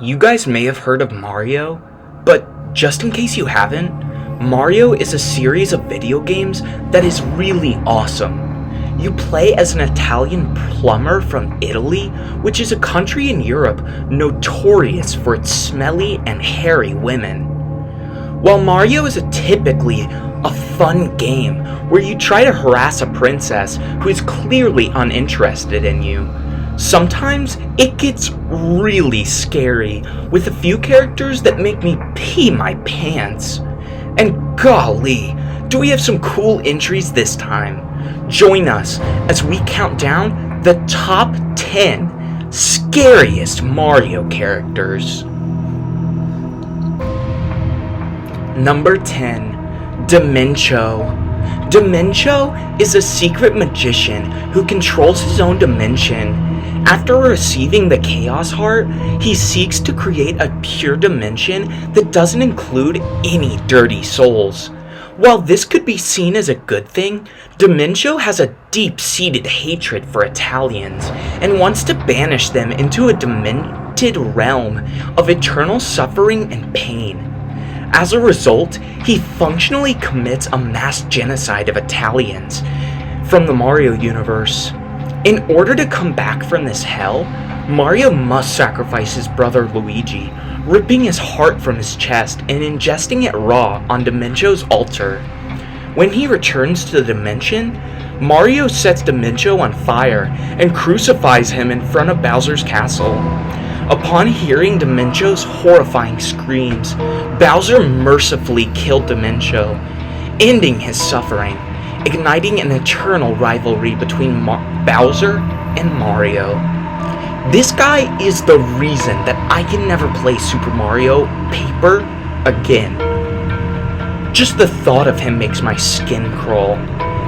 You guys may have heard of Mario, but just in case you haven't, Mario is a series of video games that is really awesome. You play as an Italian plumber from Italy, which is a country in Europe notorious for its smelly and hairy women. While Mario is typically a fun game where you try to harass a princess who is clearly uninterested in you, sometimes it gets really scary with a few characters that make me pee my pants. And golly, do we have some cool entries this time? Join us as we count down the top 10 scariest Mario characters. Number 10, Dimensio. Dimensio is a secret magician who controls his own dimension. After receiving the Chaos Heart, he seeks to create a pure dimension that doesn't include any dirty souls. While this could be seen as a good thing, Dimensio has a deep-seated hatred for Italians and wants to banish them into a demented realm of eternal suffering and pain. As a result, he functionally commits a mass genocide of Italians from the Mario universe. In order to come back from this hell, Mario must sacrifice his brother Luigi, ripping his heart from his chest and ingesting it raw on Dimensio's altar. When he returns to the dimension, Mario sets Dimensio on fire and crucifies him in front of Bowser's castle. Upon hearing Dimensio's horrifying screams, Bowser mercifully killed Dimensio, ending his suffering, igniting an eternal rivalry between Bowser and Mario. This guy is the reason that I can never play Super Mario Paper again. Just the thought of him makes my skin crawl.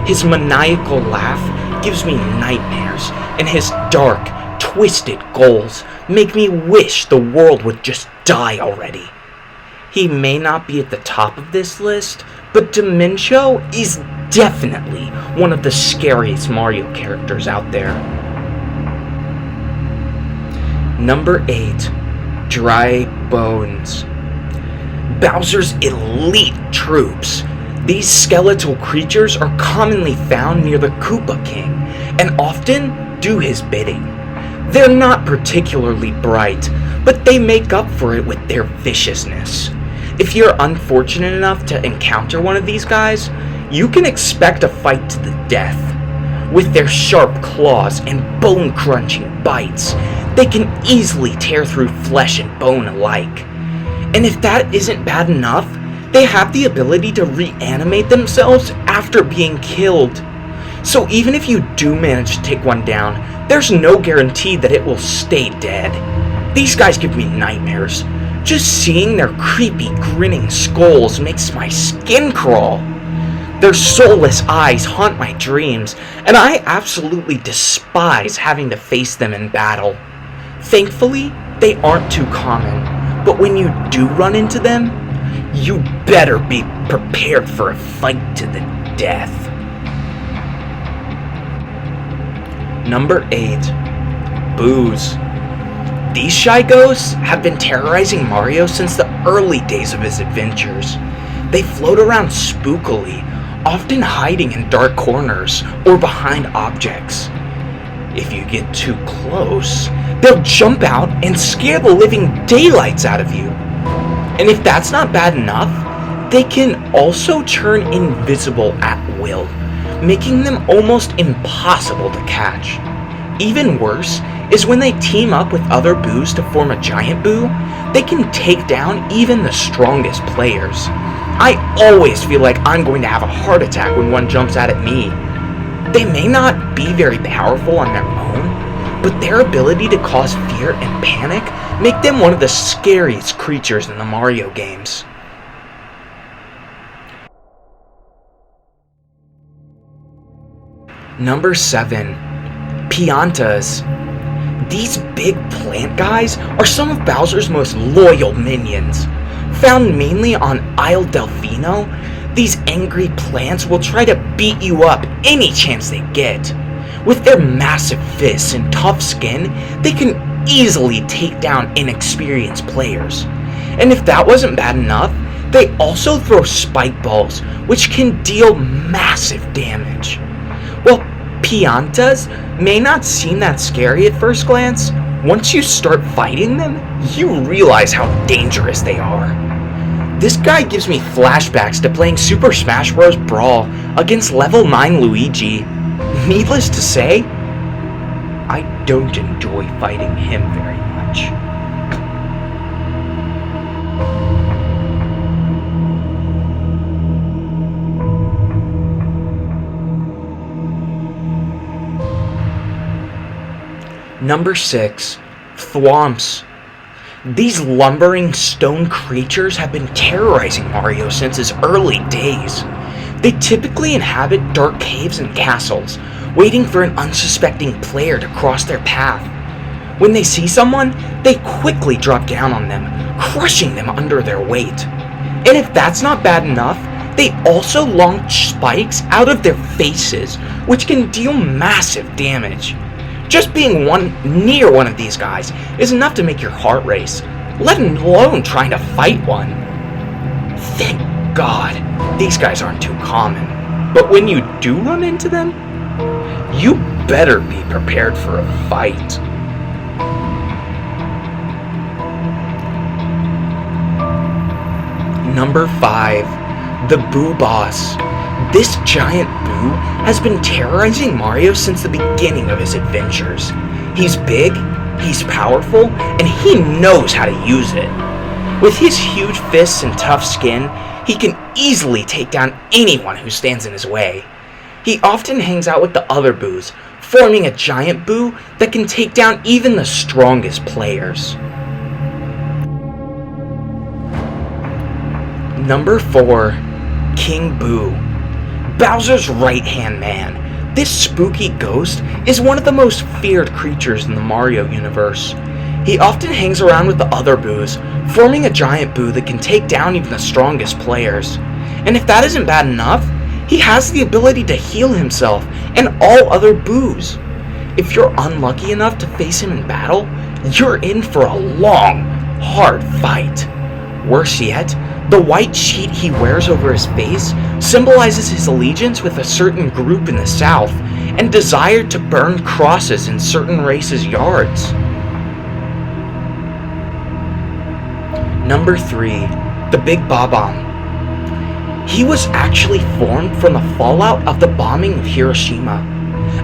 His maniacal laugh gives me nightmares, and his dark, twisted goals make me wish the world would just die already. He may not be at the top of this list, but Dimensio is definitely one of the scariest Mario characters out there. Number 8, Dry Bones. Bowser's elite troops. These skeletal creatures are commonly found near the Koopa King, and often do his bidding. They're not particularly bright, but they make up for it with their viciousness. If you're unfortunate enough to encounter one of these guys, you can expect a fight to the death. With their sharp claws and bone-crunching bites, they can easily tear through flesh and bone alike. And if that isn't bad enough, they have the ability to reanimate themselves after being killed. So even if you do manage to take one down, there's no guarantee that it will stay dead. These guys give me nightmares. Just seeing their creepy, grinning skulls makes my skin crawl. Their soulless eyes haunt my dreams, and I absolutely despise having to face them in battle. Thankfully, they aren't too common, but when you do run into them, you better be prepared for a fight to the death. Number 8, Booze. These shy ghosts have been terrorizing Mario since the early days of his adventures. They float around spookily, often hiding in dark corners or behind objects. If you get too close, they'll jump out and scare the living daylights out of you. And if that's not bad enough, they can also turn invisible at will, making them almost impossible to catch. Even worse is when they team up with other boos to form a giant boo, they can take down even the strongest players. I always feel like I'm going to have a heart attack when one jumps out at me. They may not be very powerful on their own, but their ability to cause fear and panic make them one of the scariest creatures in the Mario games. Number 7, Piantas. These big plant guys are some of Bowser's most loyal minions. Found mainly on Isle Delfino, these angry plants will try to beat you up any chance they get. With their massive fists and tough skin, they can easily take down inexperienced players. And if that wasn't bad enough, they also throw spike balls, which can deal massive damage. While Piantas may not seem that scary at first glance, once you start fighting them, you realize how dangerous they are. This guy gives me flashbacks to playing Super Smash Bros. Brawl against level 9 Luigi. Needless to say, I don't enjoy fighting him very much. Number 6. Thromps. These lumbering stone creatures have been terrorizing Mario since his early days. They typically inhabit dark caves and castles, waiting for an unsuspecting player to cross their path. When they see someone, they quickly drop down on them, crushing them under their weight. And if that's not bad enough, they also launch spikes out of their faces, which can deal massive damage. Just being near one of these guys is enough to make your heart race, let alone trying to fight one. Thank God, these guys aren't too common. But when you do run into them, you better be prepared for a fight. Number 5. The Boo Boss. This giant Boo has been terrorizing Mario since the beginning of his adventures. He's big, he's powerful, and he knows how to use it. With his huge fists and tough skin, he can easily take down anyone who stands in his way. He often hangs out with the other Boos, forming a giant Boo that can take down even the strongest players. Number 4. King Boo. Bowser's right-hand man. This spooky ghost is one of the most feared creatures in the Mario universe. He often hangs around with the other Boos, forming a giant Boo that can take down even the strongest players. And if that isn't bad enough, he has the ability to heal himself and all other Boos. If you're unlucky enough to face him in battle, you're in for a long, hard fight. Worse yet, the white sheet he wears over his face symbolizes his allegiance with a certain group in the South and desire to burn crosses in certain races' yards. Number 3. The Big Bob-omb. He was actually formed from the fallout of the bombing of Hiroshima.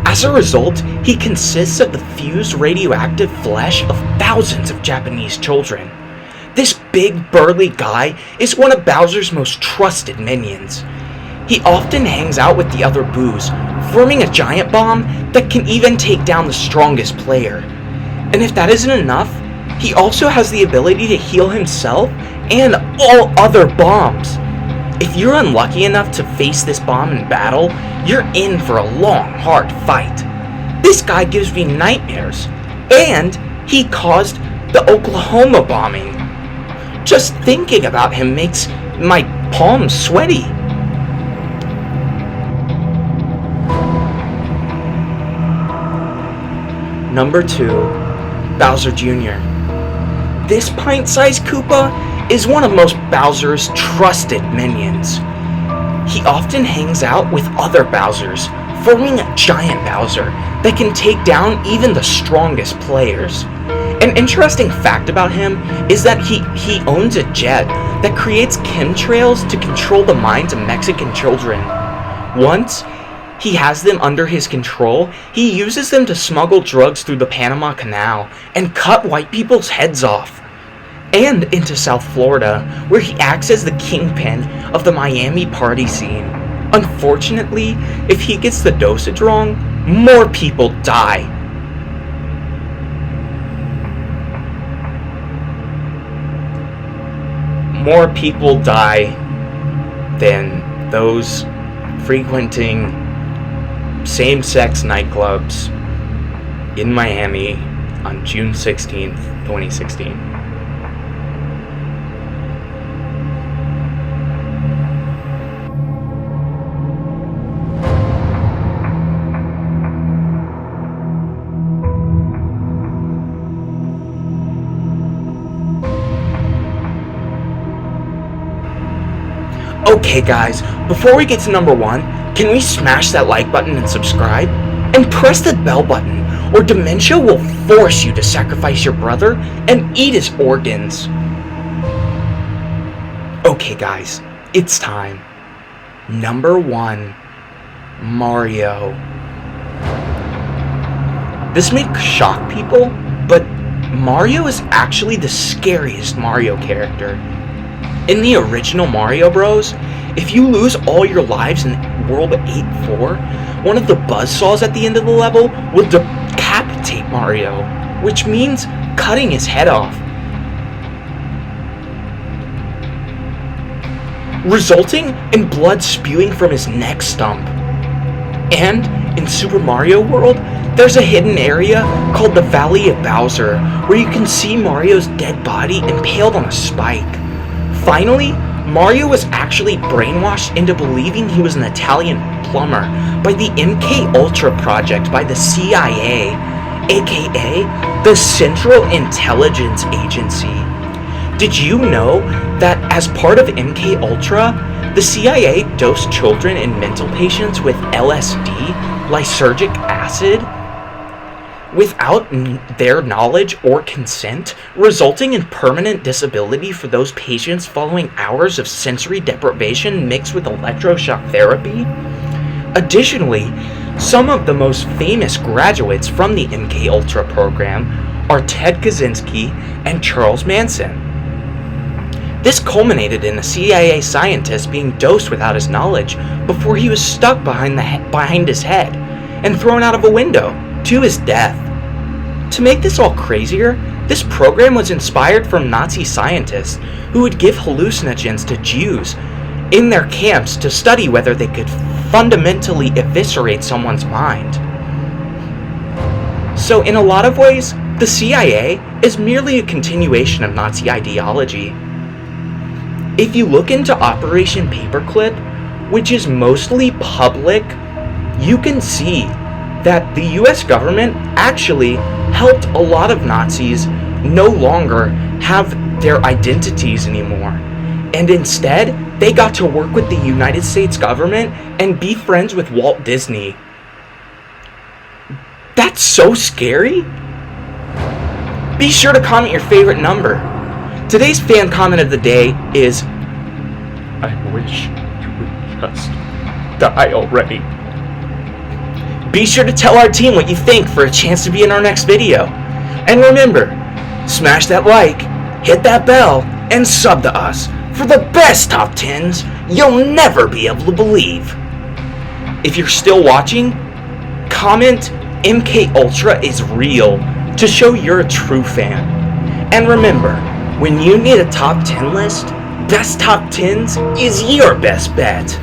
As a result, he consists of the fused radioactive flesh of thousands of Japanese children. This big, burly guy is one of Bowser's most trusted minions. He often hangs out with the other Boos, forming a giant bomb that can even take down the strongest player. And if that isn't enough, he also has the ability to heal himself and all other bombs. If you're unlucky enough to face this bomb in battle, you're in for a long, hard fight. This guy gives me nightmares, and he caused the Oklahoma bombing. Just thinking about him makes my palms sweaty. Number 2. Bowser Jr. This pint-sized Koopa is one of most Bowser's trusted minions. He often hangs out with other Bowsers, forming a giant Bowser that can take down even the strongest players. An interesting fact about him is that he owns a jet that creates chemtrails to control the minds of Mexican children. Once he has them under his control, he uses them to smuggle drugs through the Panama Canal and cut white people's heads off. And into South Florida, where he acts as the kingpin of the Miami party scene. Unfortunately, if he gets the dosage wrong, more people die. More people die than those frequenting same-sex nightclubs in Miami on June 16th, 2016. Okay guys, before we get to number 1, can we smash that like button and subscribe? And press the bell button, or Dimensio will force you to sacrifice your brother and eat his organs. Okay guys, it's time. Number 1, Mario. This may shock people, but Mario is actually the scariest Mario character. In the original Mario Bros., if you lose all your lives in World 8-4, one of the buzzsaws at the end of the level will decapitate Mario, which means cutting his head off, resulting in blood spewing from his neck stump. And in Super Mario World, there's a hidden area called the Valley of Bowser, where you can see Mario's dead body impaled on a spike. Finally, Mario was actually brainwashed into believing he was an Italian plumber by the MK Ultra project by the CIA, aka the Central Intelligence Agency. Did you know that as part of MK Ultra, the CIA dosed children and mental patients with LSD, lysergic acid, without their knowledge or consent, resulting in permanent disability for those patients following hours of sensory deprivation mixed with electroshock therapy? Additionally, some of the most famous graduates from the MK Ultra program are Ted Kaczynski and Charles Manson. This culminated in a CIA scientist being dosed without his knowledge before he was stuck behind his head and thrown out of a window to his death. To make this all crazier, this program was inspired from Nazi scientists who would give hallucinogens to Jews in their camps to study whether they could fundamentally eviscerate someone's mind. So in a lot of ways, the CIA is merely a continuation of Nazi ideology. If you look into Operation Paperclip, which is mostly public, you can see that the US government actually helped a lot of Nazis no longer have their identities anymore. And instead, they got to work with the United States government and be friends with Walt Disney. That's so scary! Be sure to comment your favorite number. Today's fan comment of the day is, "I wish you would just die already." Be sure to tell our team what you think for a chance to be in our next video. And remember, smash that like, hit that bell, and sub to us for the best top 10s you'll never be able to believe. If you're still watching, comment MK Ultra is real to show you're a true fan. And remember, when you need a top 10 list, Best Top 10s is your best bet.